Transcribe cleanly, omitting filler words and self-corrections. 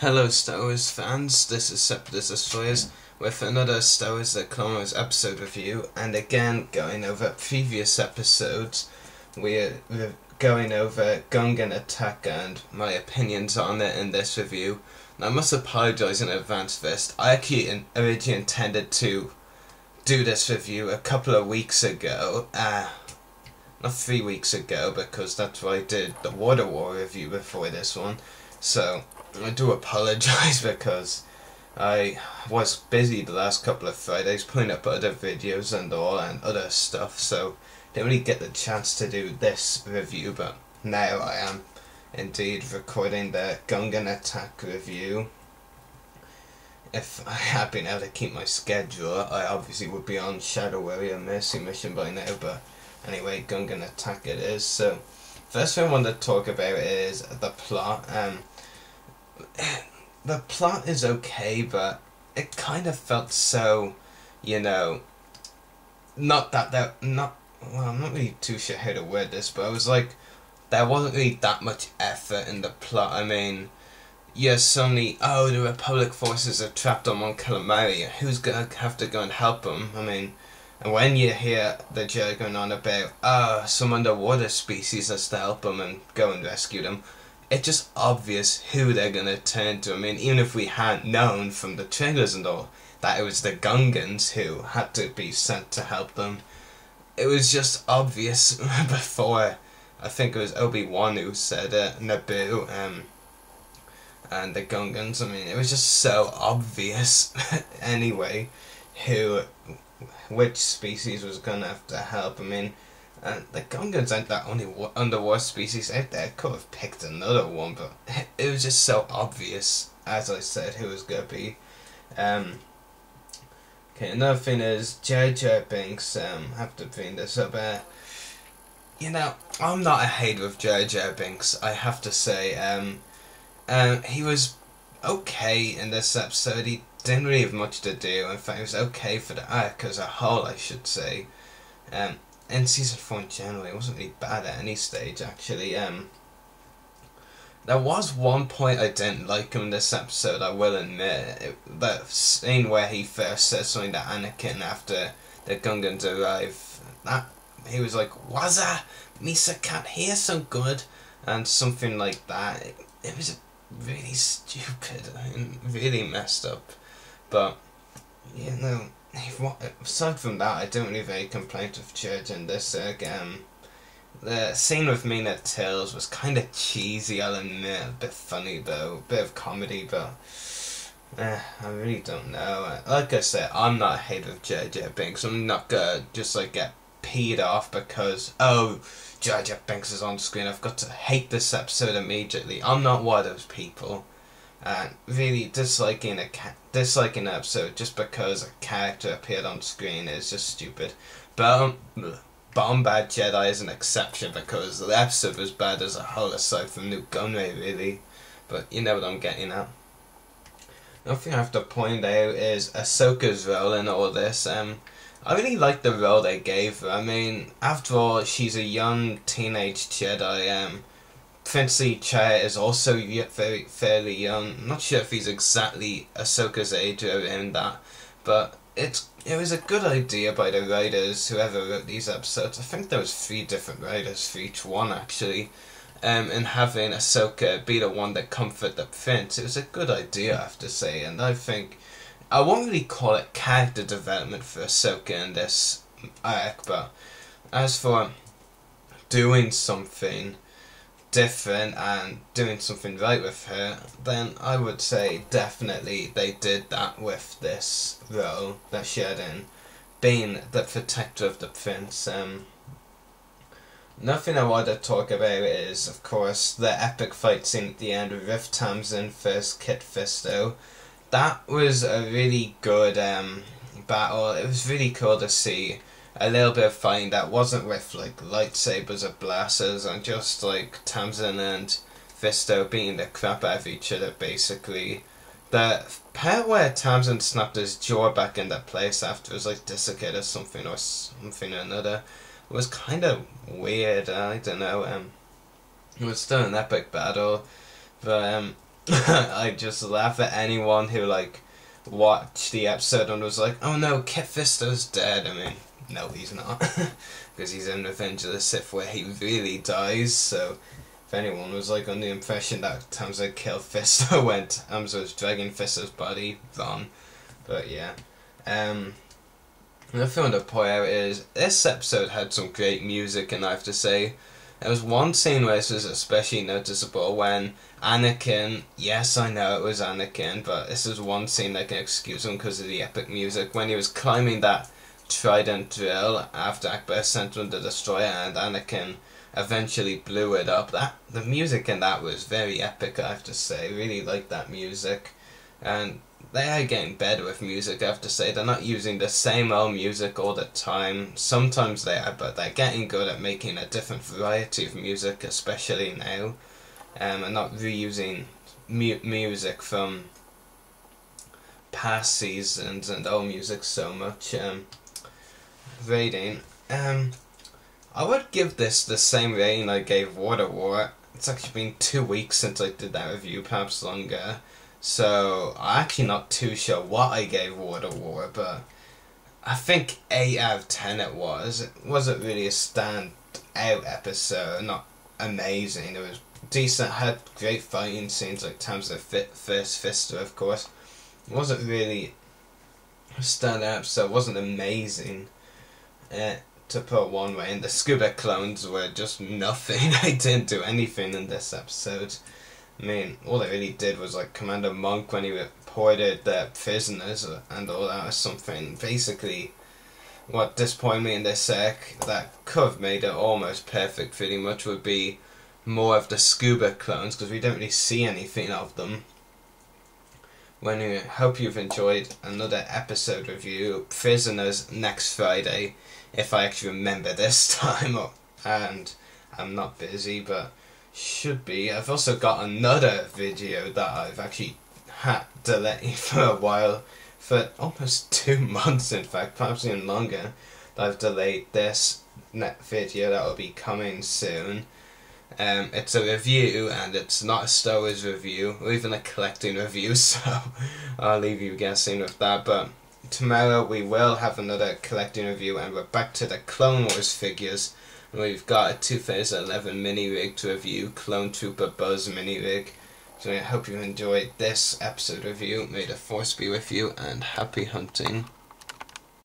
Hello Star Wars fans, this is Separate Destroyers with another Star Wars The Clone Wars episode review, and again going over previous episodes. We're going over Gungan attack and my opinions on it in this review. And I must apologise in advance for this. I actually originally intended to do this review a couple of weeks ago, not 3 weeks ago, because that's why I did the Water War review before this one. So I do apologise because I was busy the last couple of Fridays putting up other videos and all and other stuff, so didn't really get the chance to do this review, but now I am indeed recording the Gungan attack review. If I had been able to keep my schedule, I obviously would be on Shadow Warrior Mercy mission by now, but anyway, Gungan attack it is. So first thing I want to talk about is the plot. The plot is okay, but it kind of felt so, not that well, I'm not really too sure how to word this, but I was like, there wasn't really that much effort in the plot. I mean, yes, suddenly, oh, the Republic forces are trapped on Mon Calamari, who's gonna have to go and help them? I mean, and when you hear the Jedi going on about, some underwater species has to help them and go and rescue them, it's just obvious who they're gonna turn to. I mean, even if we hadn't known from the trailers and all that it was the Gungans who had to be sent to help them, it was just obvious before. I think it was Obi-Wan who said it, Naboo, and the Gungans. I mean, it was just so obvious anyway which species was gonna have to help. I mean, the Gungans aren't the only underwater species out there. I could have picked another one, but it was just so obvious, as I said, who was gonna be. Okay, another thing is Jar Jar Binks. Have to bring this up. I'm not a hater of Jar Jar Binks, I have to say. He was okay in this episode. He didn't really have much to do. In fact, he was okay for the arc as a whole, I should say. In season 4 in general, it wasn't really bad at any stage, actually. There was one point I didn't like him in this episode, I will admit. The scene where he first says something to Anakin after the Gungans arrive. He was like, "Waza, Misa can't hear so good," and something like that. It was really stupid and really messed up. But, aside from that, I don't really have any complaint with Church in this. The scene with Mina Tills was kind of cheesy, I'll admit. A bit funny though, a bit of comedy, but I really don't know. Like I said, I'm not a hater of Jar Jar Binks. I'm not gonna just get peed off because, oh, Jar Jar Binks is on screen, I've got to hate this episode immediately. I'm not one of those people. Really disliking an episode just because a character appeared on screen is just stupid. But Bomb Bad Jedi is an exception because the episode was bad as a whole, aside from New Gunray, really. But you know what I'm getting at. Another thing I have to point out is Ahsoka's role in all this. I really like the role they gave her. I mean, after all, she's a young teenage Jedi. Princely Chaya is also fairly young. I'm not sure if he's exactly Ahsoka's age or in that, but it was a good idea by the writers, whoever wrote these episodes. I think there was 3 different writers for each one, actually. And having Ahsoka be the one that comfort the prince, it was a good idea, I have to say. And I think I won't really call it character development for Ahsoka in this arc, but as for doing something different and doing something right with her, then I would say definitely they did that with this role that she had in being the protector of the prince. Nothing I want to talk about is, of course, the epic fight scene at the end with Riff Tamsin versus Kit Fisto. That was a really good battle. It was really cool to see a little bit of fighting that wasn't with lightsabers or blasters, and just Tamsin and Fisto beating the crap out of each other, basically. The part where Tamsin snapped his jaw back into place after it was dislocated or something or another was kind of weird. I don't know. It was still an epic battle, but I just laugh at anyone who like watched the episode and was like, "Oh no, Kit Fisto's dead." I mean, no, he's not, because he's in Revenge of the Sith where he really dies. So if anyone was like on the impression that Hamza killed Fisto when Hamza was dragging Fisto's body, wrong. But yeah, another thing I want to point out is this episode had some great music, and I have to say, there was one scene where this was especially noticeable when Anakin, yes I know it was Anakin, but this is one scene that can excuse him because of the epic music, when he was climbing that trident drill after Akbar sent him the destroyer and Anakin eventually blew it up. The music in that was very epic, I have to say. Really liked that music. And they are getting better with music, I have to say. They're not using the same old music all the time. Sometimes they are, but they're getting good at making a different variety of music, especially now. And not reusing music from past seasons and old music so much. Rating. I would give this the same rating I gave Water War. It's actually been 2 weeks since I did that review, perhaps longer. So, I'm actually not too sure what I gave Water War, but I think 8 out of 10 it was. It wasn't really a stand-out episode, not amazing. It was decent, had great fighting scenes like times the first Fister, of course. It wasn't really a stand-out episode, it wasn't amazing. To put one way, and the scuba clones were just nothing. I didn't do anything in this episode. I mean, all they really did was like Commander Monk when he reported the prisoners and all that or something. Basically, what disappointed me in this sec that could have made it almost perfect pretty much would be more of the scuba clones, because we don't really see anything of them. Anyway, hope you've enjoyed another episode review. Prisoners next Friday, if I actually remember this time, and I'm not busy, but should be. I've also got another video that I've actually had delayed for a while, for almost 2 months in fact, perhaps even longer, that I've delayed this video that will be coming soon. It's a review, and it's not a Star Wars review, or even a collecting review, so I'll leave you guessing with that. But tomorrow we will have another collecting review, and we're back to the Clone Wars figures. And we've got a 2011 mini-rig to review, Clone Trooper Buzz mini-rig. So I hope you enjoyed this episode review. May the Force be with you, and happy hunting.